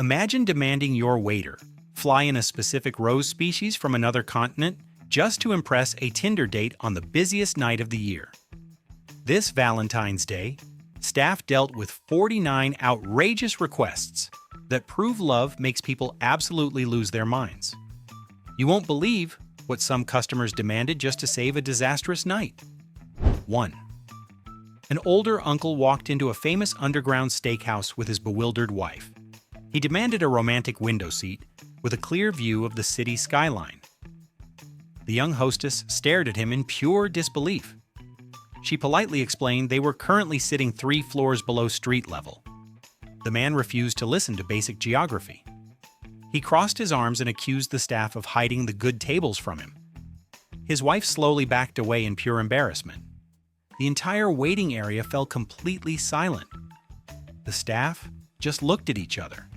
Imagine demanding your waiter fly in a specific rose species from another continent just to impress a Tinder date on the busiest night of the year. This Valentine's Day, staff dealt with 49 outrageous requests that prove love makes people absolutely lose their minds. You won't believe what some customers demanded just to save a disastrous night. 1. An older uncle walked into a famous underground steakhouse with his bewildered wife. He demanded a romantic window seat with a clear view of the city skyline. The young hostess stared at him in pure disbelief. She politely explained they were currently sitting 3 floors below street level. The man refused to listen to basic geography. He crossed his arms and accused the staff of hiding the good tables from him. His wife slowly backed away in pure embarrassment. The entire waiting area fell completely silent. The staff just looked at each other.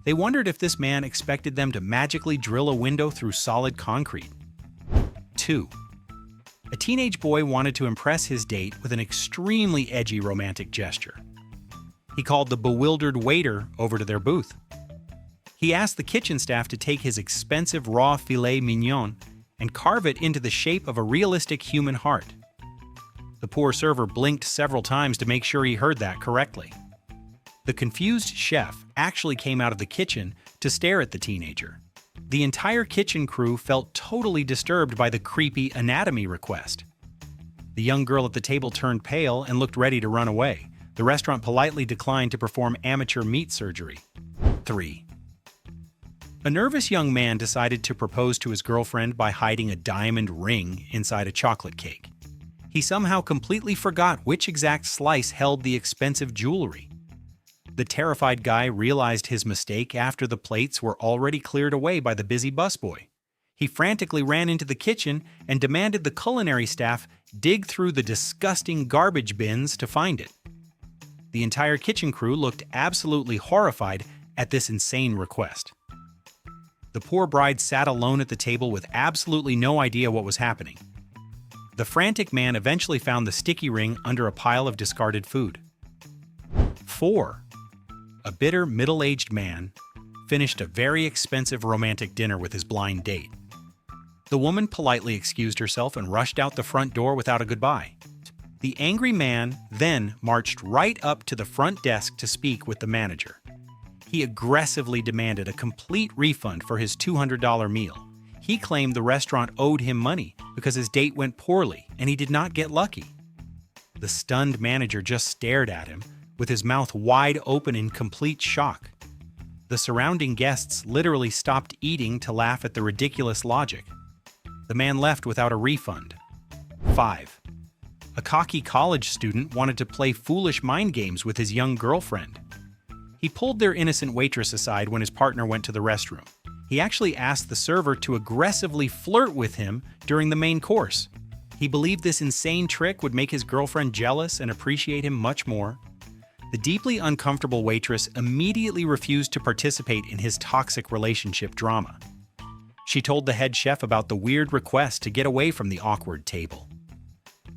They wondered if this man expected them to magically drill a window through solid concrete. 2. A teenage boy wanted to impress his date with an extremely edgy romantic gesture. He called the bewildered waiter over to their booth. He asked the kitchen staff to take his expensive raw filet mignon and carve it into the shape of a realistic human heart. The poor server blinked several times to make sure he heard that correctly. The confused chef actually came out of the kitchen to stare at the teenager. The entire kitchen crew felt totally disturbed by the creepy anatomy request. The young girl at the table turned pale and looked ready to run away. The restaurant politely declined to perform amateur meat surgery. 3. A nervous young man decided to propose to his girlfriend by hiding a diamond ring inside a chocolate cake. He somehow completely forgot which exact slice held the expensive jewelry. The terrified guy realized his mistake after the plates were already cleared away by the busy busboy. He frantically ran into the kitchen and demanded the culinary staff dig through the disgusting garbage bins to find it. The entire kitchen crew looked absolutely horrified at this insane request. The poor bride sat alone at the table with absolutely no idea what was happening. The frantic man eventually found the sticky ring under a pile of discarded food. 4. A bitter, middle-aged man finished a very expensive romantic dinner with his blind date. The woman politely excused herself and rushed out the front door without a goodbye. The angry man then marched right up to the front desk to speak with the manager. He aggressively demanded a complete refund for his $200 meal. He claimed the restaurant owed him money because his date went poorly and he did not get lucky. The stunned manager just stared at him, with his mouth wide open in complete shock. The surrounding guests literally stopped eating to laugh at the ridiculous logic. The man left without a refund. 5. A cocky college student wanted to play foolish mind games with his young girlfriend. He pulled their innocent waitress aside when his partner went to the restroom. He actually asked the server to aggressively flirt with him during the main course. He believed this insane trick would make his girlfriend jealous and appreciate him much more. The deeply uncomfortable waitress immediately refused to participate in his toxic relationship drama. She told the head chef about the weird request to get away from the awkward table.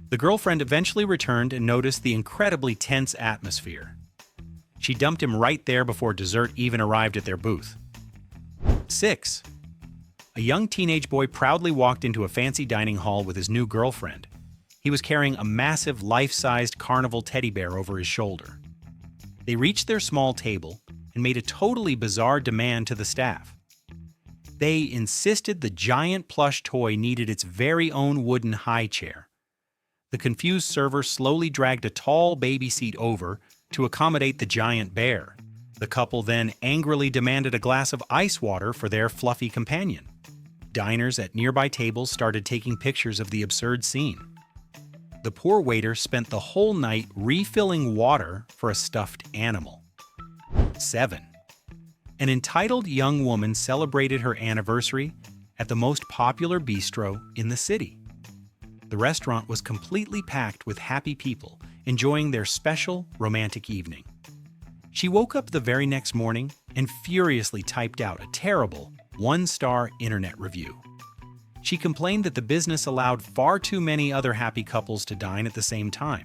The girlfriend eventually returned and noticed the incredibly tense atmosphere. She dumped him right there before dessert even arrived at their booth. 6. A young teenage boy proudly walked into a fancy dining hall with his new girlfriend. He was carrying a massive life-sized carnival teddy bear over his shoulder. They reached their small table and made a totally bizarre demand to the staff. They insisted the giant plush toy needed its very own wooden high chair. The confused server slowly dragged a tall baby seat over to accommodate the giant bear. The couple then angrily demanded a glass of ice water for their fluffy companion. Diners at nearby tables started taking pictures of the absurd scene. The poor waiter spent the whole night refilling water for a stuffed animal. 7. An entitled young woman celebrated her anniversary at the most popular bistro in the city. The restaurant was completely packed with happy people enjoying their special romantic evening. She woke up the very next morning and furiously typed out a terrible 1-star internet review. She complained that the business allowed far too many other happy couples to dine at the same time.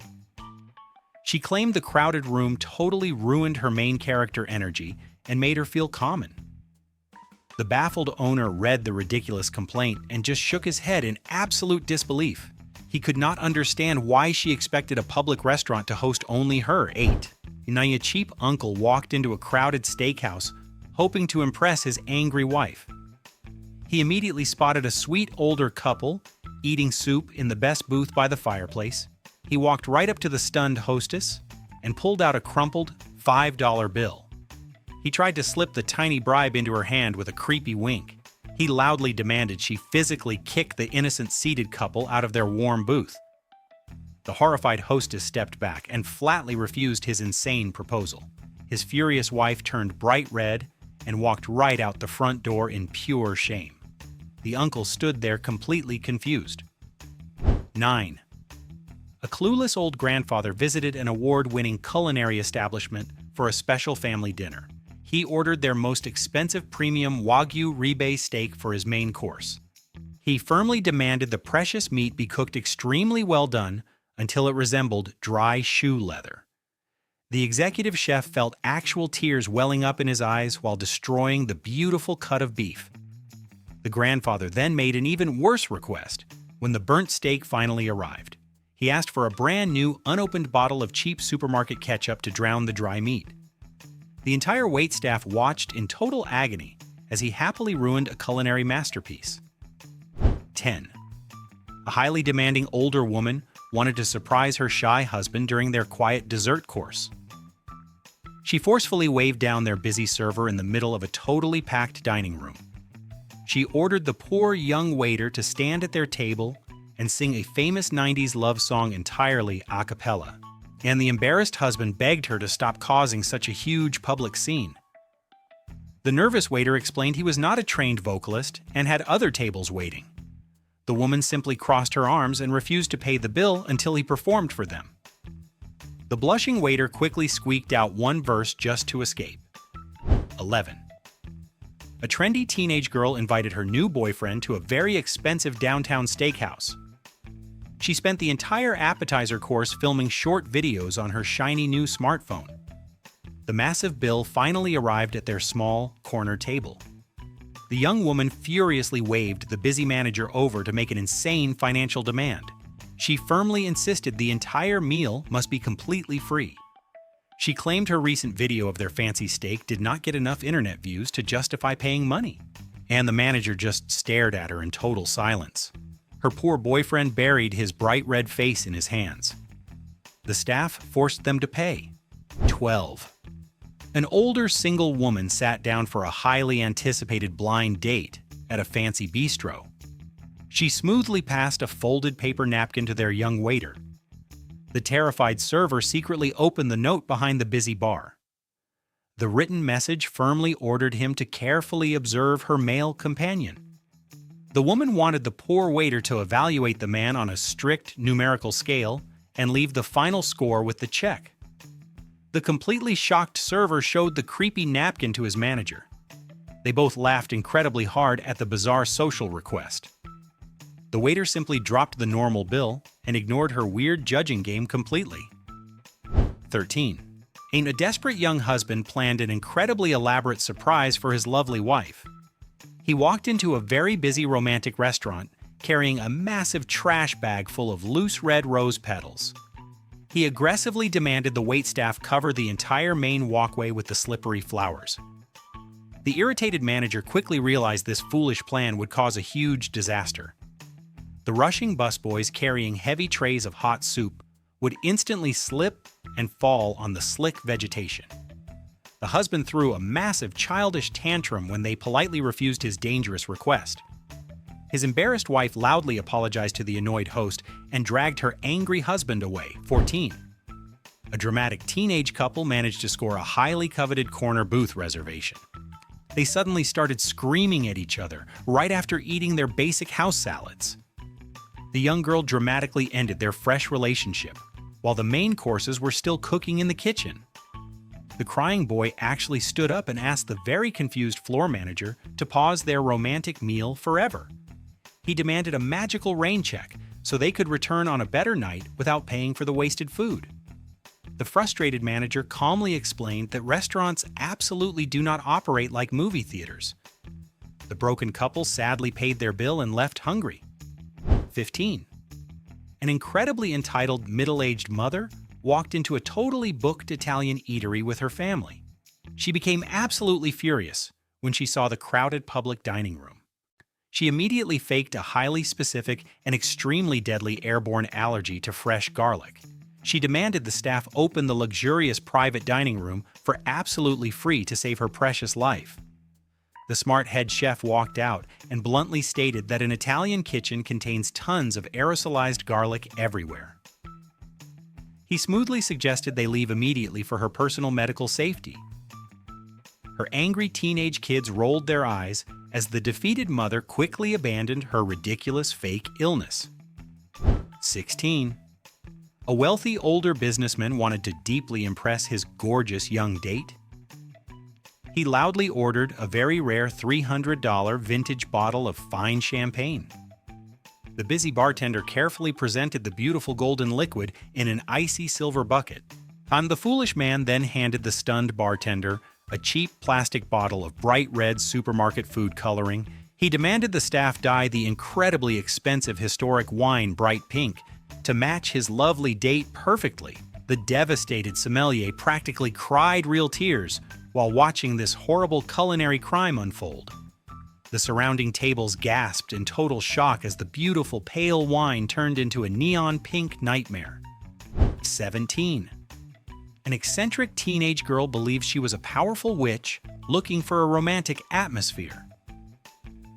She claimed the crowded room totally ruined her main character energy and made her feel common. The baffled owner read the ridiculous complaint and just shook his head in absolute disbelief. He could not understand why she expected a public restaurant to host only her 8. Now, a cheap uncle walked into a crowded steakhouse, hoping to impress his angry wife. He immediately spotted a sweet older couple eating soup in the best booth by the fireplace. He walked right up to the stunned hostess and pulled out a crumpled $5 bill. He tried to slip the tiny bribe into her hand with a creepy wink. He loudly demanded she physically kick the innocent seated couple out of their warm booth. The horrified hostess stepped back and flatly refused his insane proposal. His furious wife turned bright red and walked right out the front door in pure shame. The uncle stood there completely confused. 9. A clueless old grandfather visited an award-winning culinary establishment for a special family dinner. He ordered their most expensive premium Wagyu ribeye steak for his main course. He firmly demanded the precious meat be cooked extremely well done until it resembled dry shoe leather. The executive chef felt actual tears welling up in his eyes while destroying the beautiful cut of beef. The grandfather then made an even worse request when the burnt steak finally arrived. He asked for a brand new, unopened bottle of cheap supermarket ketchup to drown the dry meat. The entire waitstaff watched in total agony as he happily ruined a culinary masterpiece. 10. A highly demanding older woman wanted to surprise her shy husband during their quiet dessert course. She forcefully waved down their busy server in the middle of a totally packed dining room. She ordered the poor young waiter to stand at their table and sing a famous 90s love song entirely a cappella, and the embarrassed husband begged her to stop causing such a huge public scene. The nervous waiter explained he was not a trained vocalist and had other tables waiting. The woman simply crossed her arms and refused to pay the bill until he performed for them. The blushing waiter quickly squeaked out one verse just to escape. 11. A trendy teenage girl invited her new boyfriend to a very expensive downtown steakhouse. She spent the entire appetizer course filming short videos on her shiny new smartphone. The massive bill finally arrived at their small, corner table. The young woman furiously waved the busy manager over to make an insane financial demand. She firmly insisted the entire meal must be completely free. She claimed her recent video of their fancy steak did not get enough internet views to justify paying money, and the manager just stared at her in total silence. Her poor boyfriend buried his bright red face in his hands. The staff forced them to pay. 12. An older single woman sat down for a highly anticipated blind date at a fancy bistro. She smoothly passed a folded paper napkin to their young waiter. The terrified server secretly opened the note behind the busy bar. The written message firmly ordered him to carefully observe her male companion. The woman wanted the poor waiter to evaluate the man on a strict numerical scale and leave the final score with the check. The completely shocked server showed the creepy napkin to his manager. They both laughed incredibly hard at the bizarre social request. The waiter simply dropped the normal bill and ignored her weird judging game completely. 13. A desperate young husband planned an incredibly elaborate surprise for his lovely wife. He walked into a very busy romantic restaurant carrying a massive trash bag full of loose red rose petals. He aggressively demanded the waitstaff cover the entire main walkway with the slippery flowers. The irritated manager quickly realized this foolish plan would cause a huge disaster. The rushing busboys carrying heavy trays of hot soup would instantly slip and fall on the slick vegetation. The husband threw a massive childish tantrum when they politely refused his dangerous request. His embarrassed wife loudly apologized to the annoyed host and dragged her angry husband away. 14. A dramatic teenage couple managed to score a highly coveted corner booth reservation. They suddenly started screaming at each other right after eating their basic house salads. The young girl dramatically ended their fresh relationship, while the main courses were still cooking in the kitchen. The crying boy actually stood up and asked the very confused floor manager to pause their romantic meal forever. He demanded a magical rain check so they could return on a better night without paying for the wasted food. The frustrated manager calmly explained that restaurants absolutely do not operate like movie theaters. The broken couple sadly paid their bill and left hungry. 15. An incredibly entitled middle-aged mother walked into a totally booked Italian eatery with her family. She became absolutely furious when she saw the crowded public dining room. She immediately faked a highly specific and extremely deadly airborne allergy to fresh garlic. She demanded the staff open the luxurious private dining room for absolutely free to save her precious life. The smart head chef walked out and bluntly stated that an Italian kitchen contains tons of aerosolized garlic everywhere. He smoothly suggested they leave immediately for her personal medical safety. Her angry teenage kids rolled their eyes as the defeated mother quickly abandoned her ridiculous fake illness. 16. A wealthy older businessman wanted to deeply impress his gorgeous young date. He loudly ordered a very rare $300 vintage bottle of fine champagne. The busy bartender carefully presented the beautiful golden liquid in an icy silver bucket. The foolish man then handed the stunned bartender a cheap plastic bottle of bright red supermarket food coloring. He demanded the staff dye the incredibly expensive historic wine bright pink to match his lovely date perfectly. The devastated sommelier practically cried real tears while watching this horrible culinary crime unfold. The surrounding tables gasped in total shock as the beautiful pale wine turned into a neon pink nightmare. 17. An eccentric teenage girl believed she was a powerful witch looking for a romantic atmosphere.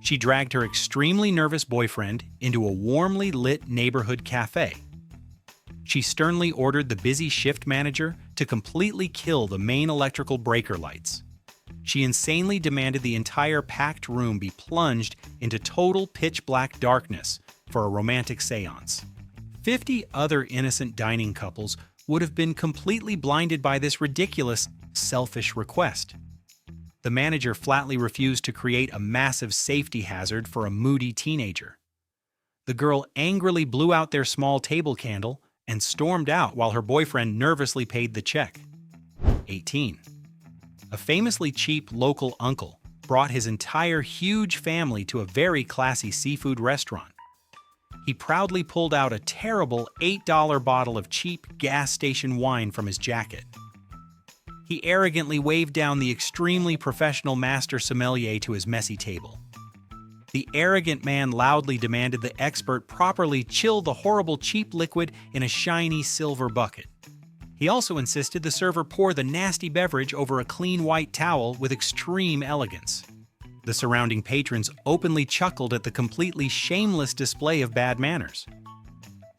She dragged her extremely nervous boyfriend into a warmly lit neighborhood cafe. She sternly ordered the busy shift manager to completely kill the main electrical breaker lights. She insanely demanded the entire packed room be plunged into total pitch-black darkness for a romantic seance. 50 other innocent dining couples would have been completely blinded by this ridiculous, selfish request. The manager flatly refused to create a massive safety hazard for a moody teenager. The girl angrily blew out their small table candle and stormed out while her boyfriend nervously paid the check. 18. A famously cheap local uncle brought his entire huge family to a very classy seafood restaurant. He proudly pulled out a terrible $8 bottle of cheap gas station wine from his jacket. He arrogantly waved down the extremely professional master sommelier to his messy table. The arrogant man loudly demanded the expert properly chill the horrible cheap liquid in a shiny silver bucket. He also insisted the server pour the nasty beverage over a clean white towel with extreme elegance. The surrounding patrons openly chuckled at the completely shameless display of bad manners.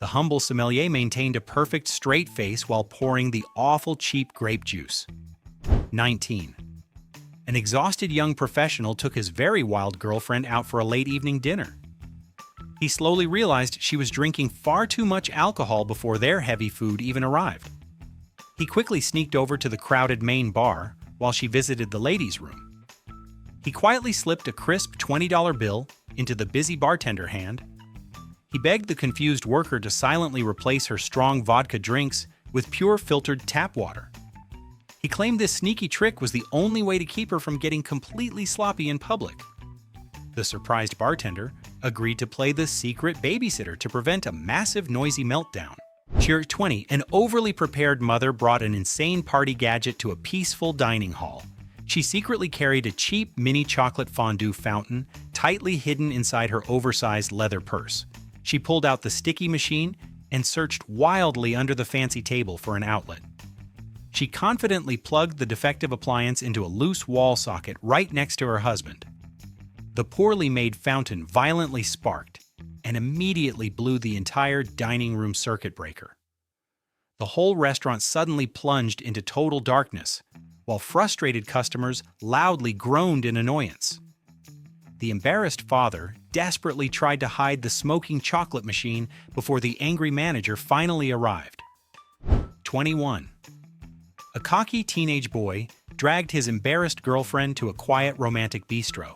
The humble sommelier maintained a perfect straight face while pouring the awful cheap grape juice. 19. An exhausted young professional took his very wild girlfriend out for a late evening dinner. He slowly realized she was drinking far too much alcohol before their heavy food even arrived. He quickly sneaked over to the crowded main bar while she visited the ladies' room. He quietly slipped a crisp $20 bill into the busy bartender hand. He begged the confused worker to silently replace her strong vodka drinks with pure filtered tap water. He claimed this sneaky trick was the only way to keep her from getting completely sloppy in public. The surprised bartender agreed to play the secret babysitter to prevent a massive noisy meltdown. Cheer 20. An overly prepared mother brought an insane party gadget to a peaceful dining hall. She secretly carried a cheap mini chocolate fondue fountain tightly hidden inside her oversized leather purse. She pulled out the sticky machine and searched wildly under the fancy table for an outlet. She confidently plugged the defective appliance into a loose wall socket right next to her husband. The poorly made fountain violently sparked and immediately blew the entire dining room circuit breaker. The whole restaurant suddenly plunged into total darkness, while frustrated customers loudly groaned in annoyance. The embarrassed father desperately tried to hide the smoking chocolate machine before the angry manager finally arrived. 21. A cocky teenage boy dragged his embarrassed girlfriend to a quiet romantic bistro.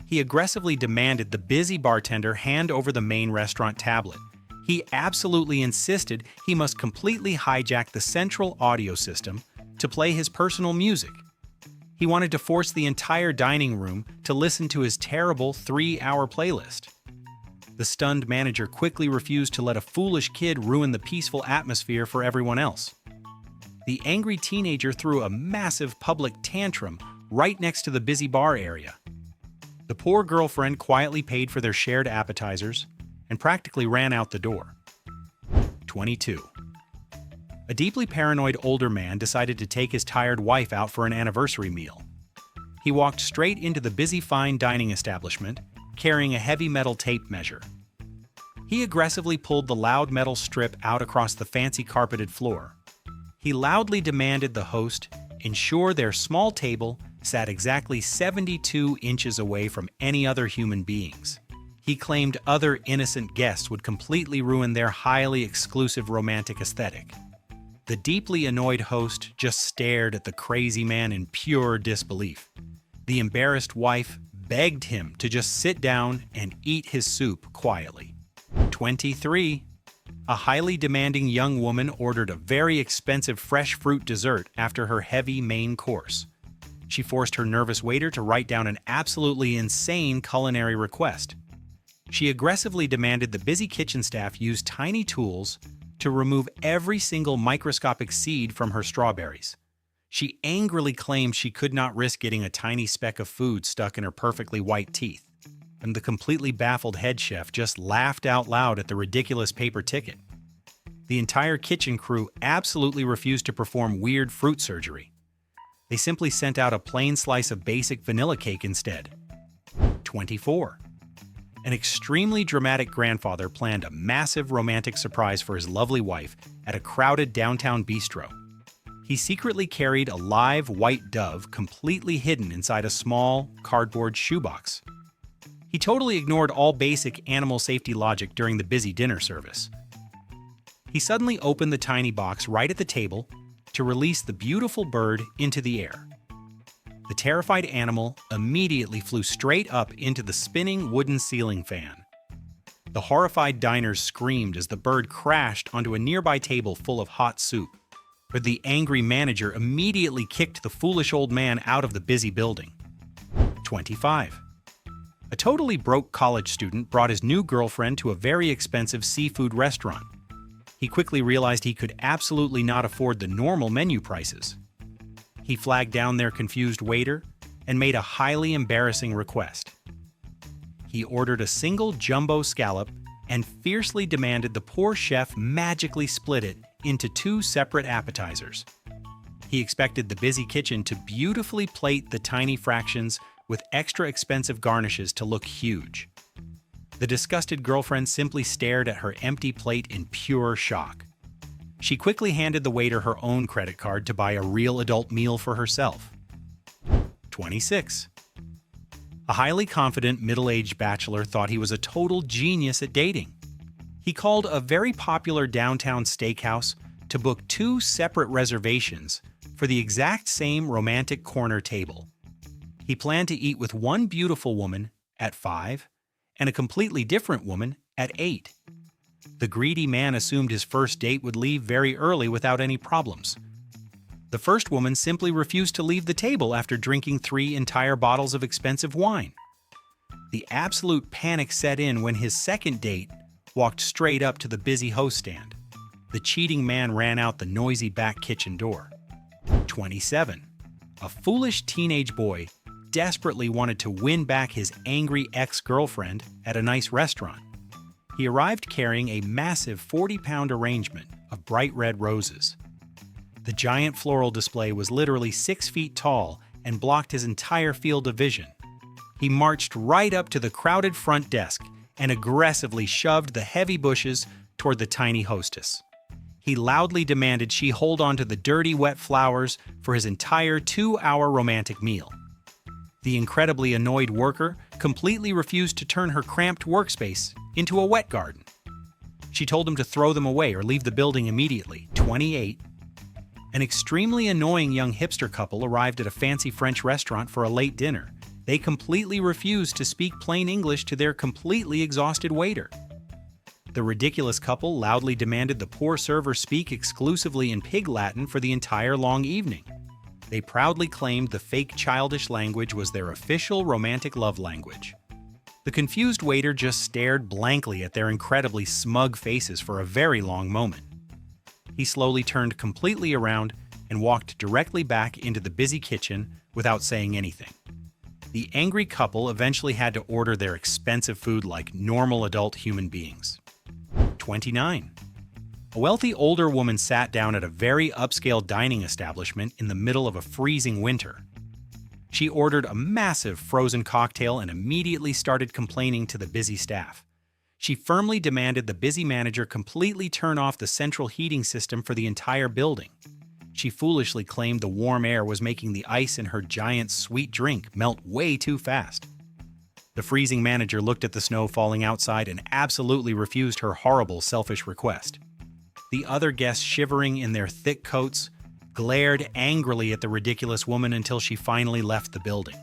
He aggressively demanded the busy bartender hand over the main restaurant tablet. He absolutely insisted he must completely hijack the central audio system to play his personal music. He wanted to force the entire dining room to listen to his terrible 3-hour playlist. The stunned manager quickly refused to let a foolish kid ruin the peaceful atmosphere for everyone else. The angry teenager threw a massive public tantrum right next to the busy bar area. The poor girlfriend quietly paid for their shared appetizers and practically ran out the door. 22. A deeply paranoid older man decided to take his tired wife out for an anniversary meal. He walked straight into the busy fine dining establishment, carrying a heavy metal tape measure. He aggressively pulled the loud metal strip out across the fancy carpeted floor. He loudly demanded the host ensure their small table sat exactly 72 inches away from any other human beings. He claimed other innocent guests would completely ruin their highly exclusive romantic aesthetic. The deeply annoyed host just stared at the crazy man in pure disbelief. The embarrassed wife begged him to just sit down and eat his soup quietly. 23. A highly demanding young woman ordered a very expensive fresh fruit dessert after her heavy main course. She forced her nervous waiter to write down an absolutely insane culinary request. She aggressively demanded the busy kitchen staff use tiny tools to remove every single microscopic seed from her strawberries. She angrily claimed she could not risk getting a tiny speck of food stuck in her perfectly white teeth. And the completely baffled head chef just laughed out loud at the ridiculous paper ticket. The entire kitchen crew absolutely refused to perform weird fruit surgery. They simply sent out a plain slice of basic vanilla cake instead. 24. An extremely dramatic grandfather planned a massive romantic surprise for his lovely wife at a crowded downtown bistro. He secretly carried a live white dove completely hidden inside a small, cardboard shoebox. He totally ignored all basic animal safety logic during the busy dinner service. He suddenly opened the tiny box right at the table to release the beautiful bird into the air. The terrified animal immediately flew straight up into the spinning wooden ceiling fan. The horrified diners screamed as the bird crashed onto a nearby table full of hot soup. But the angry manager immediately kicked the foolish old man out of the busy building. 25. A totally broke college student brought his new girlfriend to a very expensive seafood restaurant. He quickly realized he could absolutely not afford the normal menu prices. He flagged down their confused waiter and made a highly embarrassing request. He ordered a single jumbo scallop and fiercely demanded the poor chef magically split it into 2 separate appetizers. He expected the busy kitchen to beautifully plate the tiny fractions with extra expensive garnishes to look huge. The disgusted girlfriend simply stared at her empty plate in pure shock. She quickly handed the waiter her own credit card to buy a real adult meal for herself. 26. A highly confident middle-aged bachelor thought he was a total genius at dating. He called a very popular downtown steakhouse to book 2 separate reservations for the exact same romantic corner table. He planned to eat with one beautiful woman at 5 and a completely different woman at 8. The greedy man assumed his first date would leave very early without any problems. The first woman simply refused to leave the table after drinking 3 entire bottles of expensive wine. The absolute panic set in when his second date walked straight up to the busy host stand. The cheating man ran out the noisy back kitchen door. 27. A foolish teenage boy desperately wanted to win back his angry ex-girlfriend at a nice restaurant. He arrived carrying a massive 40-pound arrangement of bright red roses. The giant floral display was literally 6 feet tall and blocked his entire field of vision. He marched right up to the crowded front desk and aggressively shoved the heavy bushes toward the tiny hostess. He loudly demanded she hold on to the dirty, wet flowers for his entire 2-hour romantic meal. The incredibly annoyed worker completely refused to turn her cramped workspace into a wet garden. She told him to throw them away or leave the building immediately. 28. An extremely annoying young hipster couple arrived at a fancy French restaurant for a late dinner. They completely refused to speak plain English to their completely exhausted waiter. The ridiculous couple loudly demanded the poor server speak exclusively in Pig Latin for the entire long evening. They proudly claimed the fake childish language was their official romantic love language. The confused waiter just stared blankly at their incredibly smug faces for a very long moment. He slowly turned completely around and walked directly back into the busy kitchen without saying anything. The angry couple eventually had to order their expensive food like normal adult human beings. 29. A wealthy older woman sat down at a very upscale dining establishment in the middle of a freezing winter. She ordered a massive frozen cocktail and immediately started complaining to the busy staff. She firmly demanded the busy manager completely turn off the central heating system for the entire building. She foolishly claimed the warm air was making the ice in her giant sweet drink melt way too fast. The freezing manager looked at the snow falling outside and absolutely refused her horrible, selfish request. The other guests, shivering in their thick coats, glared angrily at the ridiculous woman until she finally left the building.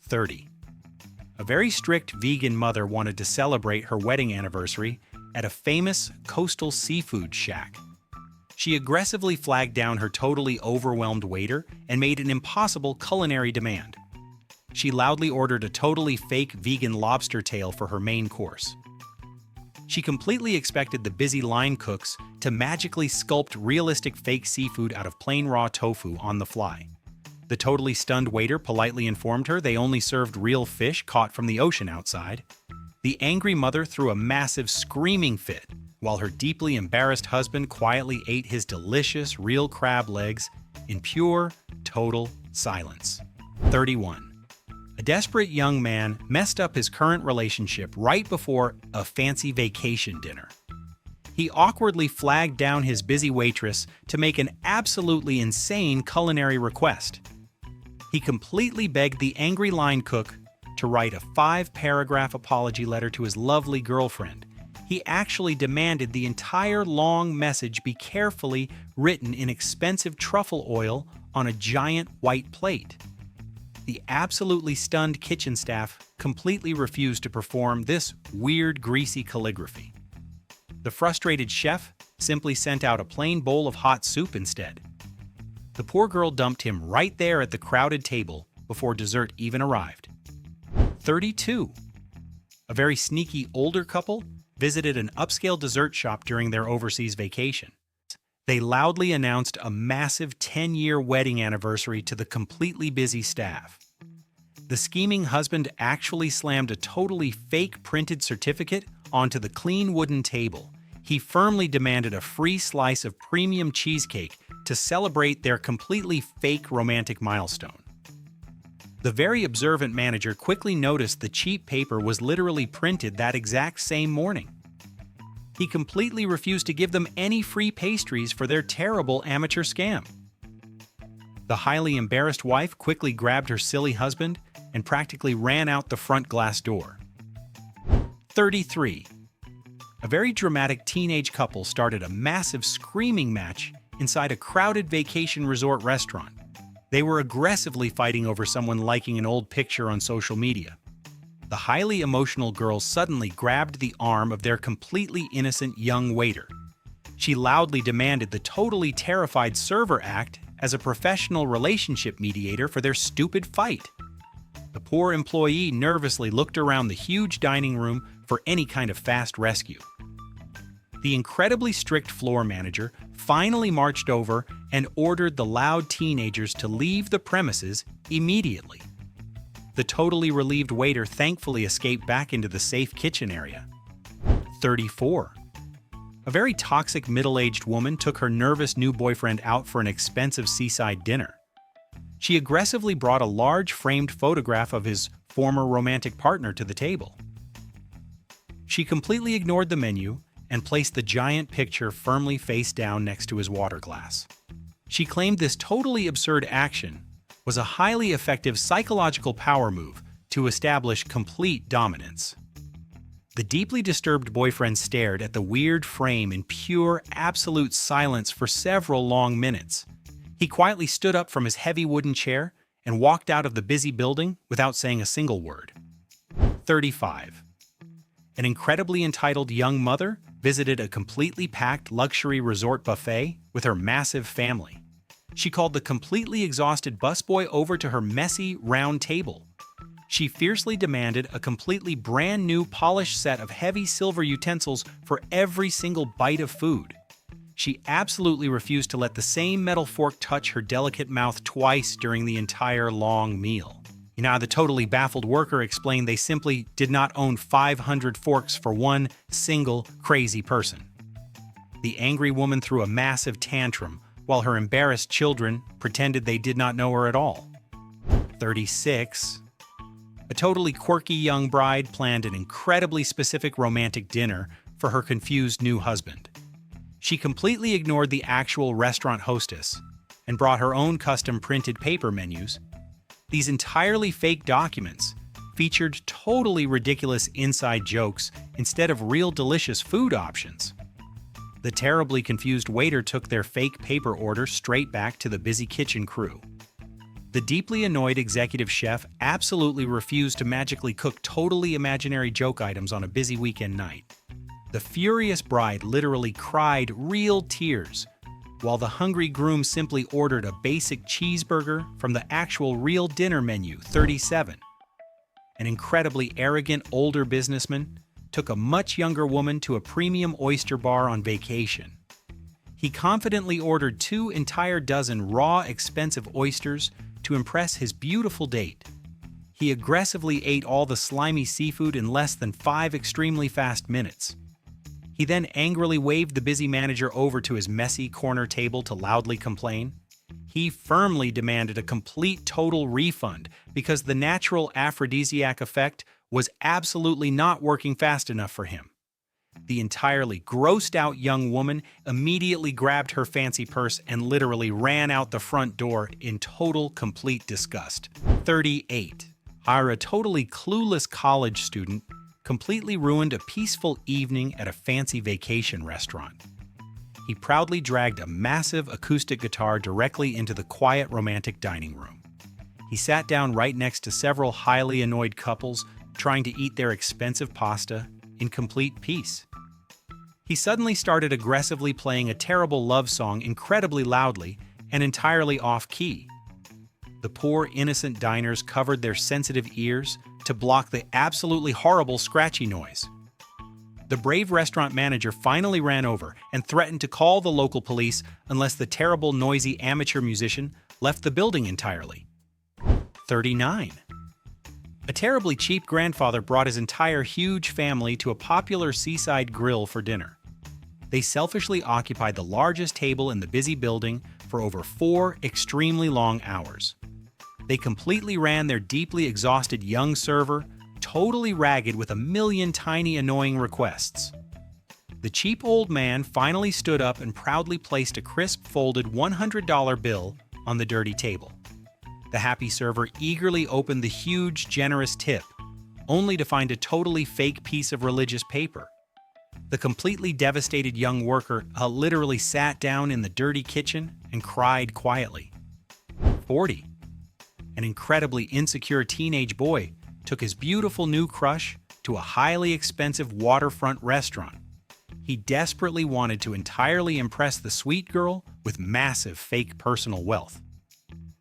30. A very strict vegan mother wanted to celebrate her wedding anniversary at a famous coastal seafood shack. She aggressively flagged down her totally overwhelmed waiter and made an impossible culinary demand. She loudly ordered a totally fake vegan lobster tail for her main course. She completely expected the busy line cooks to magically sculpt realistic fake seafood out of plain raw tofu on the fly. The totally stunned waiter politely informed her they only served real fish caught from the ocean outside. The angry mother threw a massive screaming fit, while her deeply embarrassed husband quietly ate his delicious real crab legs in pure, total silence. 31. A desperate young man messed up his current relationship right before a fancy vacation dinner. He awkwardly flagged down his busy waitress to make an absolutely insane culinary request. He completely begged the angry line cook to write a 5-paragraph apology letter to his lovely girlfriend. He actually demanded the entire long message be carefully written in expensive truffle oil on a giant white plate. The absolutely stunned kitchen staff completely refused to perform this weird, greasy calligraphy. The frustrated chef simply sent out a plain bowl of hot soup instead. The poor girl dumped him right there at the crowded table before dessert even arrived. 32. A very sneaky older couple visited an upscale dessert shop during their overseas vacation. They loudly announced a massive 10-year wedding anniversary to the completely busy staff. The scheming husband actually slammed a totally fake printed certificate onto the clean wooden table. He firmly demanded a free slice of premium cheesecake to celebrate their completely fake romantic milestone. The very observant manager quickly noticed the cheap paper was literally printed that exact same morning. He completely refused to give them any free pastries for their terrible amateur scam. The highly embarrassed wife quickly grabbed her silly husband and practically ran out the front glass door. 33. A very dramatic teenage couple started a massive screaming match inside a crowded vacation resort restaurant. They were aggressively fighting over someone liking an old picture on social media. The highly emotional girl suddenly grabbed the arm of their completely innocent young waiter. She loudly demanded the totally terrified server act as a professional relationship mediator for their stupid fight. The poor employee nervously looked around the huge dining room for any kind of fast rescue. The incredibly strict floor manager finally marched over and ordered the loud teenagers to leave the premises immediately. The totally relieved waiter thankfully escaped back into the safe kitchen area. 34. A very toxic middle-aged woman took her nervous new boyfriend out for an expensive seaside dinner. She aggressively brought a large framed photograph of his former romantic partner to the table. She completely ignored the menu and placed the giant picture firmly face down next to his water glass. She claimed this totally absurd action was a highly effective psychological power move to establish complete dominance. The deeply disturbed boyfriend stared at the weird frame in pure, absolute silence for several long minutes. He quietly stood up from his heavy wooden chair and walked out of the busy building without saying a single word. 35. An incredibly entitled young mother visited a completely packed luxury resort buffet with her massive family. She called the completely exhausted busboy over to her messy, round table. She fiercely demanded a completely brand new polished set of heavy silver utensils for every single bite of food. She absolutely refused to let the same metal fork touch her delicate mouth twice during the entire long meal. The totally baffled worker explained they simply did not own 500 forks for one single crazy person. The angry woman threw a massive tantrum, while her embarrassed children pretended they did not know her at all. 36. A totally quirky young bride planned an incredibly specific romantic dinner for her confused new husband. She completely ignored the actual restaurant hostess and brought her own custom printed paper menus. These entirely fake documents featured totally ridiculous inside jokes instead of real delicious food options. The terribly confused waiter took their fake paper order straight back to the busy kitchen crew. The deeply annoyed executive chef absolutely refused to magically cook totally imaginary joke items on a busy weekend night. The furious bride literally cried real tears, while the hungry groom simply ordered a basic cheeseburger from the actual real dinner menu. 37. An incredibly arrogant older businessman took a much younger woman to a premium oyster bar on vacation. He confidently ordered 2 entire dozen raw, expensive oysters to impress his beautiful date. He aggressively ate all the slimy seafood in less than 5 extremely fast minutes. He then angrily waved the busy manager over to his messy corner table to loudly complain. He firmly demanded a complete total refund because the natural aphrodisiac effect was absolutely not working fast enough for him. The entirely grossed out young woman immediately grabbed her fancy purse and literally ran out the front door in total complete disgust. 38. A totally clueless college student completely ruined a peaceful evening at a fancy vacation restaurant. He proudly dragged a massive acoustic guitar directly into the quiet romantic dining room. He sat down right next to several highly annoyed couples trying to eat their expensive pasta in complete peace. He suddenly started aggressively playing a terrible love song incredibly loudly and entirely off-key. The poor, innocent diners covered their sensitive ears to block the absolutely horrible scratchy noise. The brave restaurant manager finally ran over and threatened to call the local police unless the terrible, noisy amateur musician left the building entirely. 39. A terribly cheap grandfather brought his entire huge family to a popular seaside grill for dinner. They selfishly occupied the largest table in the busy building for over 4 extremely long hours. They completely ran their deeply exhausted young server totally ragged with a million tiny annoying requests. The cheap old man finally stood up and proudly placed a crisp folded $100 bill on the dirty table. The happy server eagerly opened the huge, generous tip, only to find a totally fake piece of religious paper. The completely devastated young worker literally sat down in the dirty kitchen and cried quietly. 40. An incredibly insecure teenage boy took his beautiful new crush to a highly expensive waterfront restaurant. He desperately wanted to entirely impress the sweet girl with massive fake personal wealth.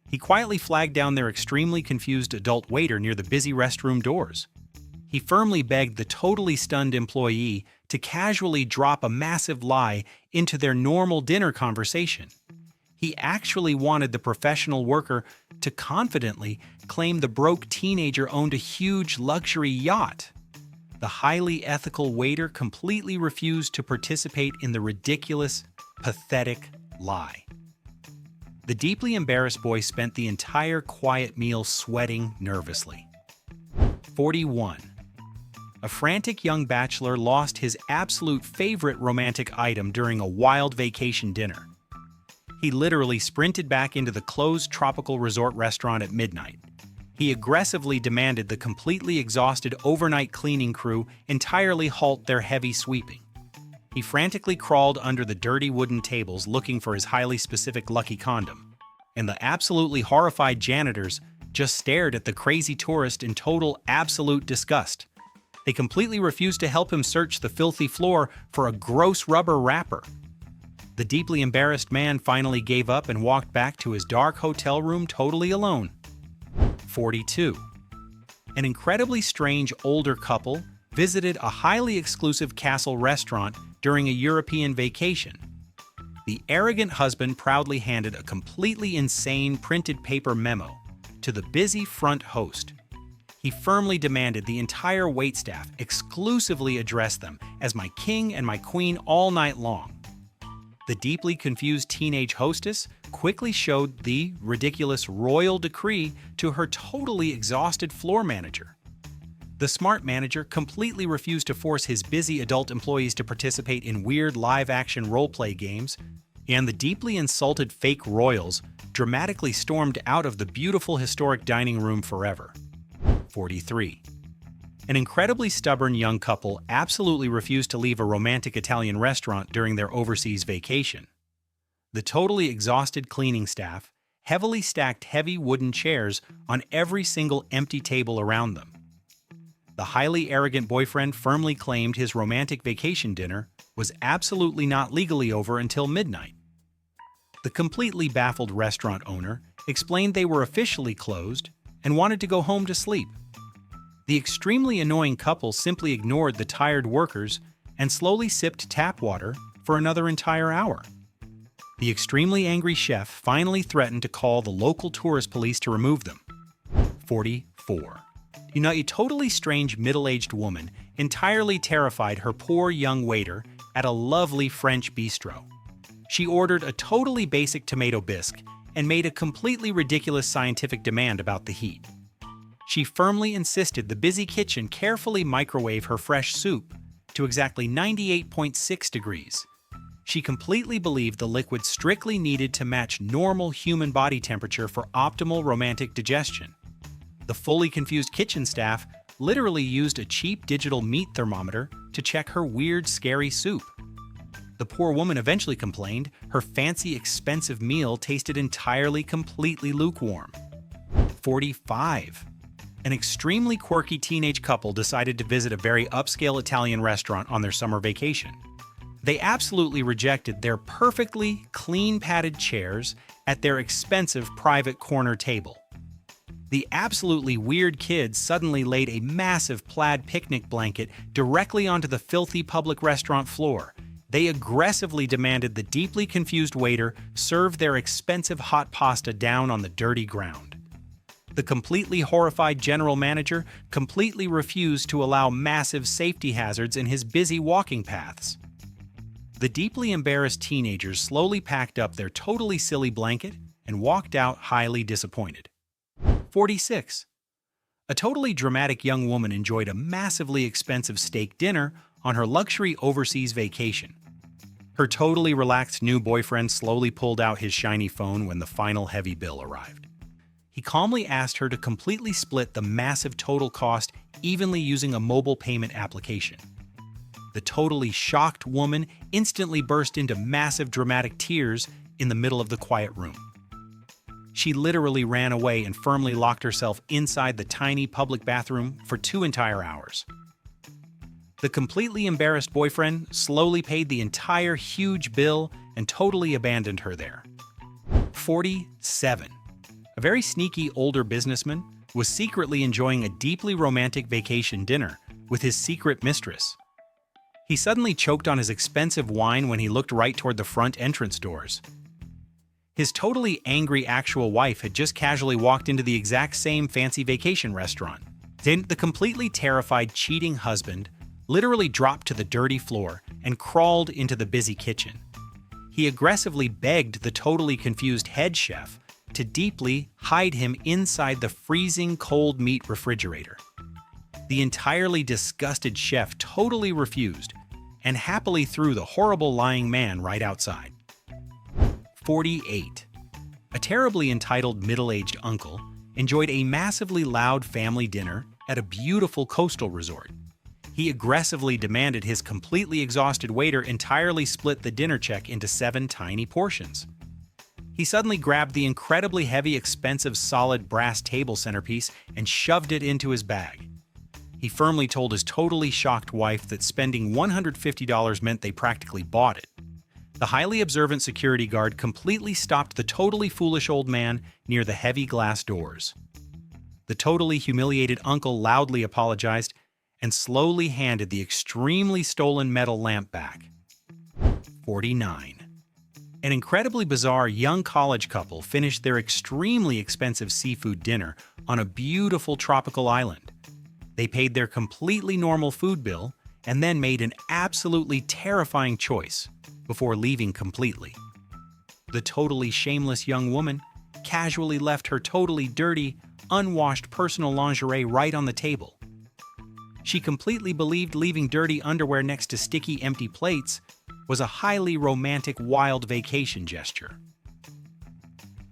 He quietly flagged down their extremely confused adult waiter near the busy restroom doors. He firmly begged the totally stunned employee to casually drop a massive lie into their normal dinner conversation. He actually wanted the professional worker to confidently claim the broke teenager owned a huge luxury yacht. The highly ethical waiter completely refused to participate in the ridiculous, pathetic lie. The deeply embarrassed boy spent the entire quiet meal sweating nervously. 41. A frantic young bachelor lost his absolute favorite romantic item during a wild vacation dinner. He literally sprinted back into the closed tropical resort restaurant at midnight. He aggressively demanded the completely exhausted overnight cleaning crew entirely halt their heavy sweeping. He frantically crawled under the dirty wooden tables looking for his highly specific lucky condom, and the absolutely horrified janitors just stared at the crazy tourist in total absolute disgust. They completely refused to help him search the filthy floor for a gross rubber wrapper. The deeply embarrassed man finally gave up and walked back to his dark hotel room totally alone. 42. An incredibly strange older couple visited a highly exclusive castle restaurant during a European vacation. The arrogant husband proudly handed a completely insane printed paper memo to the busy front host. He firmly demanded the entire waitstaff exclusively address them as my king and my queen all night long. The deeply confused teenage hostess quickly showed the ridiculous royal decree to her totally exhausted floor manager. The smart manager completely refused to force his busy adult employees to participate in weird live-action roleplay games, and the deeply insulted fake royals dramatically stormed out of the beautiful historic dining room forever. 43. An incredibly stubborn young couple absolutely refused to leave a romantic Italian restaurant during their overseas vacation. The totally exhausted cleaning staff heavily stacked heavy wooden chairs on every single empty table around them. The highly arrogant boyfriend firmly claimed his romantic vacation dinner was absolutely not legally over until midnight. The completely baffled restaurant owner explained they were officially closed and wanted to go home to sleep. The extremely annoying couple simply ignored the tired workers and slowly sipped tap water for another entire hour. The extremely angry chef finally threatened to call the local tourist police to remove them. 44. A totally strange middle-aged woman entirely terrified her poor young waiter at a lovely French bistro. She ordered a totally basic tomato bisque and made a completely ridiculous scientific demand about the heat. She firmly insisted the busy kitchen carefully microwave her fresh soup to exactly 98.6 degrees. She completely believed the liquid strictly needed to match normal human body temperature for optimal romantic digestion. The fully confused kitchen staff literally used a cheap digital meat thermometer to check her weird, scary soup. The poor woman eventually complained her fancy, expensive meal tasted entirely, completely lukewarm. 45. An extremely quirky teenage couple decided to visit a very upscale Italian restaurant on their summer vacation. They absolutely rejected their perfectly clean padded chairs at their expensive private corner table. The absolutely weird kids suddenly laid a massive plaid picnic blanket directly onto the filthy public restaurant floor. They aggressively demanded the deeply confused waiter serve their expensive hot pasta down on the dirty ground. The completely horrified general manager completely refused to allow massive safety hazards in his busy walking paths. The deeply embarrassed teenagers slowly packed up their totally silly blanket and walked out highly disappointed. 46. A totally dramatic young woman enjoyed a massively expensive steak dinner on her luxury overseas vacation. Her totally relaxed new boyfriend slowly pulled out his shiny phone when the final heavy bill arrived. He calmly asked her to completely split the massive total cost evenly using a mobile payment application. The totally shocked woman instantly burst into massive dramatic tears in the middle of the quiet room. She literally ran away and firmly locked herself inside the tiny public bathroom for 2 entire hours. The completely embarrassed boyfriend slowly paid the entire huge bill and totally abandoned her there. 47. A very sneaky older businessman was secretly enjoying a deeply romantic vacation dinner with his secret mistress. He suddenly choked on his expensive wine when he looked right toward the front entrance doors. His totally angry actual wife had just casually walked into the exact same fancy vacation restaurant. Then the completely terrified cheating husband literally dropped to the dirty floor and crawled into the busy kitchen. He aggressively begged the totally confused head chef to deeply hide him inside the freezing cold meat refrigerator. The entirely disgusted chef totally refused and happily threw the horrible lying man right outside. 48. A terribly entitled middle-aged uncle enjoyed a massively loud family dinner at a beautiful coastal resort. He aggressively demanded his completely exhausted waiter entirely split the dinner check into 7 tiny portions. He suddenly grabbed the incredibly heavy, expensive, solid brass table centerpiece and shoved it into his bag. He firmly told his totally shocked wife that spending $150 meant they practically bought it. The highly observant security guard completely stopped the totally foolish old man near the heavy glass doors. The totally humiliated uncle loudly apologized and slowly handed the extremely stolen metal lamp back. 49. An incredibly bizarre young college couple finished their extremely expensive seafood dinner on a beautiful tropical island. They paid their completely normal food bill and then made an absolutely terrifying choice before leaving completely. The totally shameless young woman casually left her totally dirty, unwashed personal lingerie right on the table. She completely believed leaving dirty underwear next to sticky, empty plates was a highly romantic, wild vacation gesture.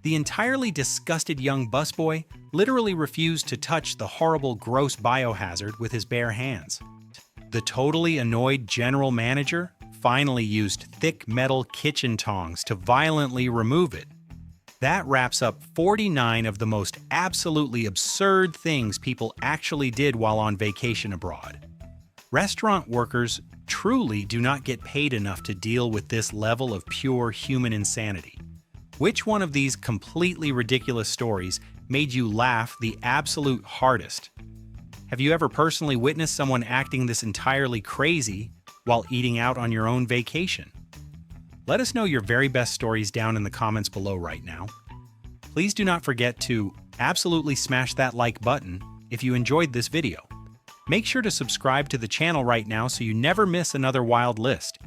The entirely disgusted young busboy literally refused to touch the horrible, gross biohazard with his bare hands. The totally annoyed general manager finally used thick metal kitchen tongs to violently remove it. That wraps up 49 of the most absolutely absurd things people actually did while on vacation abroad. Restaurant workers truly do not get paid enough to deal with this level of pure human insanity. Which one of these completely ridiculous stories made you laugh the absolute hardest? Have you ever personally witnessed someone acting this entirely crazy while eating out on your own vacation? Let us know your very best stories down in the comments below right now. Please do not forget to absolutely smash that like button if you enjoyed this video. Make sure to subscribe to the channel right now so you never miss another wild list.